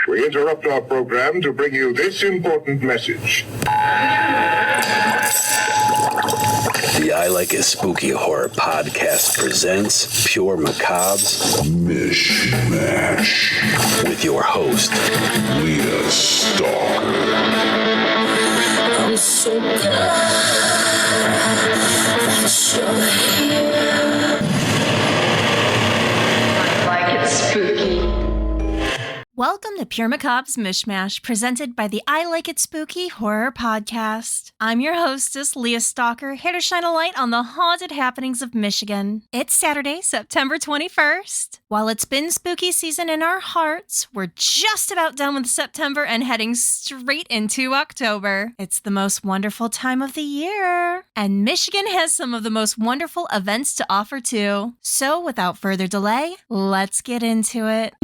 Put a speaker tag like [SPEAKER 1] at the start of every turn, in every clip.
[SPEAKER 1] We interrupt our program to bring you this important message.
[SPEAKER 2] The I Like It Spooky Horror Podcast presents Pure Macabre's MICH Mash with your host, Leah Stalker.
[SPEAKER 3] I'm so glad that you're here. I like it spooky.
[SPEAKER 4] Welcome to Pure Macabre's MICH Mash, presented by the I Like It Spooky Horror Podcast. I'm your hostess, Leah Stalker, here to shine a light on the haunted happenings of Michigan. It's Saturday, September 21st. While it's been spooky season in our hearts, we're just about done with September and heading straight into October. It's the most wonderful time of the year. And Michigan has some of the most wonderful events to offer too. So without further delay, let's get into it.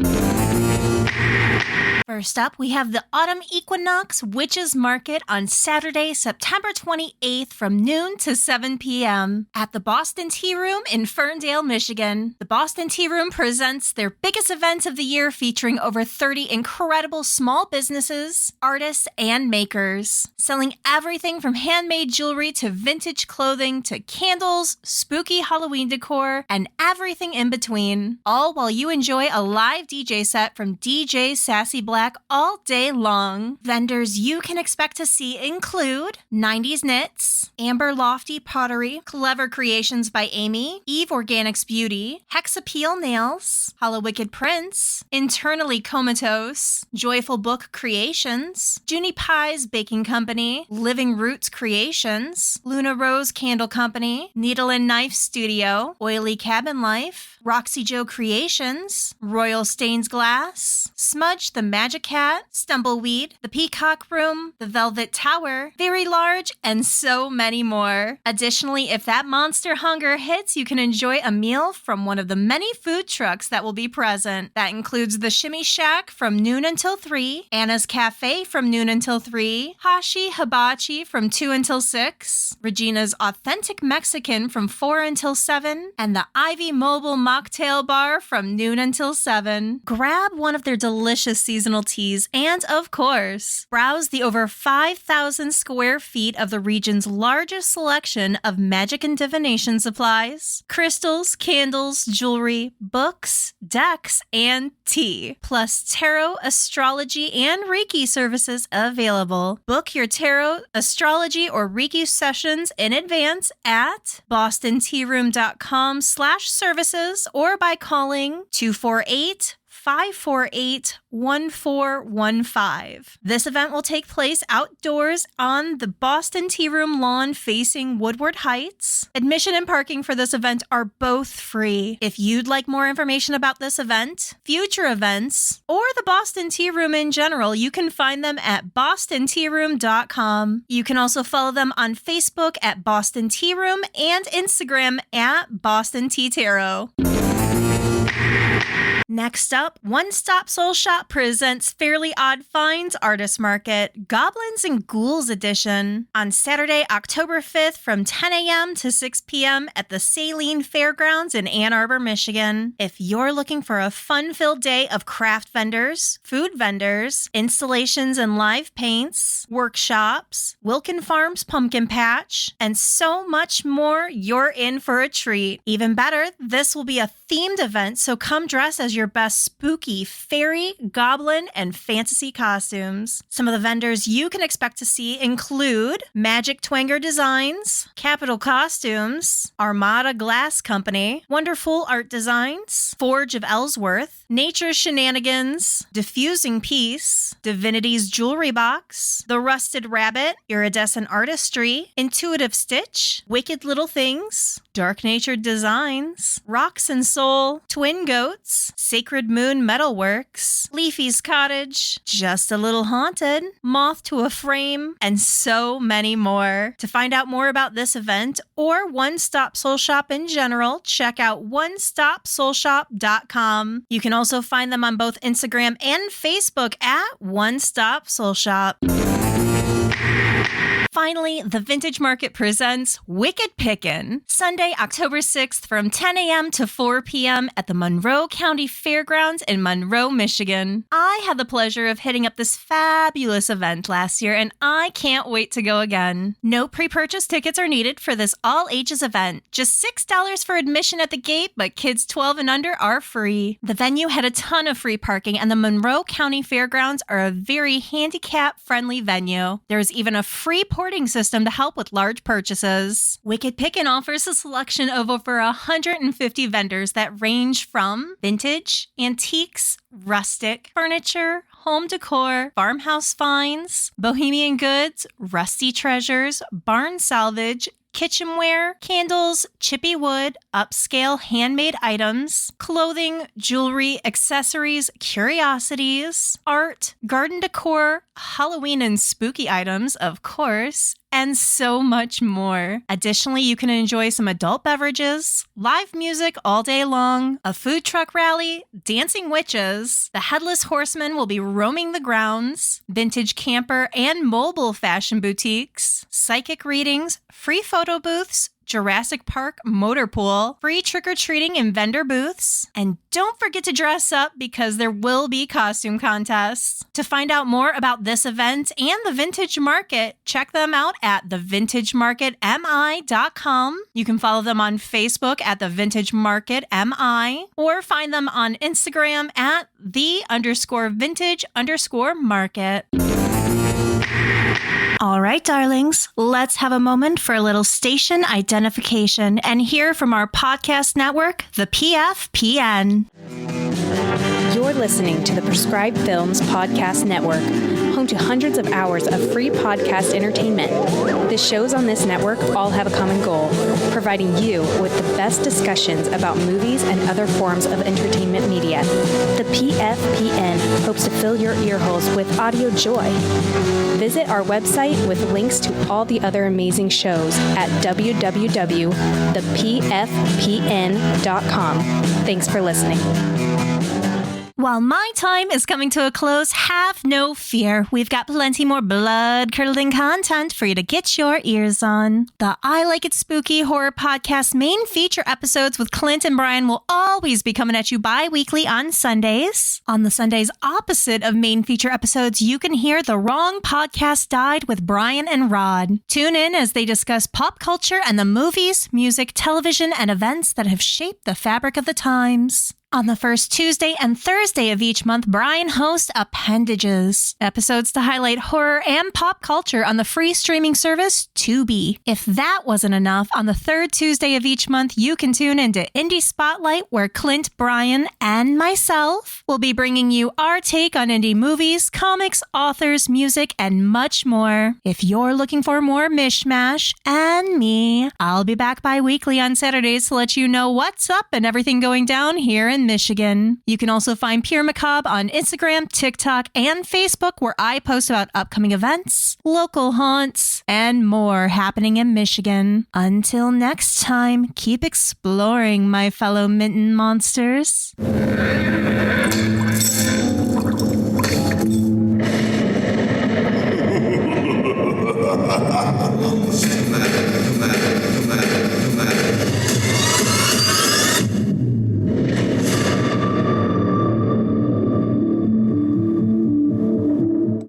[SPEAKER 4] First up, we have the Autumn Equinox Witches Market on Saturday, September 28th from noon to 7 p.m. at the Boston Tea Room in Ferndale, Michigan. The Boston Tea Room presents their biggest event of the year, featuring over 30 incredible small businesses, artists, and makers, selling everything from handmade jewelry to vintage clothing to candles, spooky Halloween decor, and everything in between, all while you enjoy a live DJ set from DJ Sassy Black all day long. Vendors you can expect to see include 90s Knits, Amber Lofty Pottery, Clever Creations by Amy, Eve Organics Beauty, Hexapeel Nails, Hollow Wicked Prints, Internally Comatose, Joyful Book Creations, Junie Pie's Baking Company, Living Roots Creations, Luna Rose Candle Company, Needle and Knife Studio, Oily Cabin Life, Roxy Joe Creations, Royal Stains Glass, Smudge the Magic Cat, Stumbleweed, The Peacock Room, The Velvet Tower, Very Large, and so many more. Additionally, if that monster hunger hits, you can enjoy a meal from one of the many food trucks that will be present. That includes the Shimmy Shack from noon until 3, Anna's Cafe from noon until 3, Hashi Hibachi from 2 until 6, Regina's Authentic Mexican from 4 until 7, and the Ivy Mobile Mocktail Bar from noon until 7. Grab one of their delicious seasonal teas and, of course, browse the over 5,000 square feet of the region's largest selection of magic and divination supplies, crystals, candles, jewelry, books, decks, and tea, plus tarot, astrology, and Reiki services available. Book your tarot, astrology, or Reiki sessions in advance at bostontearoom.com/services or by calling 248-548-1415. This event will take place outdoors on the Boston Tea Room lawn facing Woodward Heights. Admission and parking for this event are both free. If you'd like more information about this event, future events, or the Boston Tea Room in general, you can find them at bostontearoom.com. You can also follow them on Facebook at Boston Tea Room and Instagram at Boston Tea Tarot. Next up, One Stop Soul Shop presents Fairly Odd Finds Artist Market, Goblins and Ghouls Edition, on Saturday, October 5th from 10 a.m. to 6 p.m. at the Saline Fairgrounds in Ann Arbor, Michigan. If you're looking for a fun-filled day of craft vendors, food vendors, installations and live paints, workshops, Wilkin Farms Pumpkin Patch, and so much more, you're in for a treat. Even better, this will be a themed event, so come dress as your best spooky fairy, goblin, and fantasy costumes. Some of the vendors you can expect to see include Magic Twanger Designs, Capital Costumes, Armada Glass Company, Wonderful Art Designs, Forge of Ellsworth, Nature Shenanigans, Diffusing Peace, Divinity's Jewelry Box, The Rusted Rabbit, Iridescent Artistry, Intuitive Stitch, Wicked Little Things, Dark Natured Designs, Rocks and Soul, Twin Goats, Sacred Moon Metalworks, Leafy's Cottage, Just a Little Haunted, Moth to a Frame, and so many more. To find out more about this event or One Stop Soul Shop in general, check out onestopsoulshop.com. You can also find them on both Instagram and Facebook at One Stop Soul Shop. Finally, the Vintage Market presents Wicked Pickn, Sunday, October 6th from 10 a.m. to 4 p.m. at the Monroe County Fairgrounds in Monroe, Michigan. I had the pleasure of hitting up this fabulous event last year, and I can't wait to go again. No pre-purchase tickets are needed for this all-ages event. Just $6 for admission at the gate, but kids 12 and under are free. The venue had a ton of free parking, and the Monroe County Fairgrounds are a very handicap-friendly venue. There's even a free porting system to help with large purchases. Wicked Pickn offers a selection of over 150 vendors that range from vintage, antiques, rustic, furniture, home decor, farmhouse finds, bohemian goods, rusty treasures, barn salvage, kitchenware, candles, chippy wood, upscale handmade items, clothing, jewelry, accessories, curiosities, art, garden decor, Halloween and spooky items, of course, and so much more. Additionally, you can enjoy some adult beverages, live music all day long, a food truck rally, dancing witches, the Headless Horseman will be roaming the grounds, vintage camper and mobile fashion boutiques, psychic readings, free photo booths, Jurassic Park motor pool, free trick-or-treating and vendor booths, and don't forget to dress up because there will be costume contests. To find out more about this event and the Vintage Market, check them out at thevintagemarketmi.com. You can follow them on Facebook at The Vintage Market MI, or find them on Instagram at _vintage_market. All right, darlings, let's have a moment for a little station identification and hear from our podcast network, the PFPN.
[SPEAKER 5] You're listening to the Prescribed Films Podcast Network, home to hundreds of hours of free podcast entertainment. The shows on this network all have a common goal, providing you with the best discussions about movies and other forms of entertainment media. The PFPN hopes to fill your earholes with audio joy. Visit our website with links to all the other amazing shows at www.thepfpn.com. Thanks for listening.
[SPEAKER 4] While my time is coming to a close, have no fear. We've got plenty more blood-curdling content for you to get your ears on. The I Like It Spooky Horror Podcast main feature episodes with Clint and Brian will always be coming at you bi-weekly on Sundays. On the Sundays opposite of main feature episodes, you can hear The Wrong Podcast Died with Brian and Rod. Tune in as they discuss pop culture and the movies, music, television, and events that have shaped the fabric of the times. On the first Tuesday and Thursday of each month, Brian hosts Appendages, episodes to highlight horror and pop culture on the free streaming service Tubi. If that wasn't enough, on the third Tuesday of each month, you can tune into Indie Spotlight, where Clint, Brian, and myself will be bringing you our take on indie movies, comics, authors, music, and much more. If you're looking for more MICH Mash and me, I'll be back bi-weekly on Saturdays to let you know what's up and everything going down here in Michigan. You can also find Pure MICabre on Instagram, TikTok, and Facebook, where I post about upcoming events, local haunts, and more happening in Michigan. Until next time, keep exploring, my fellow Minton monsters.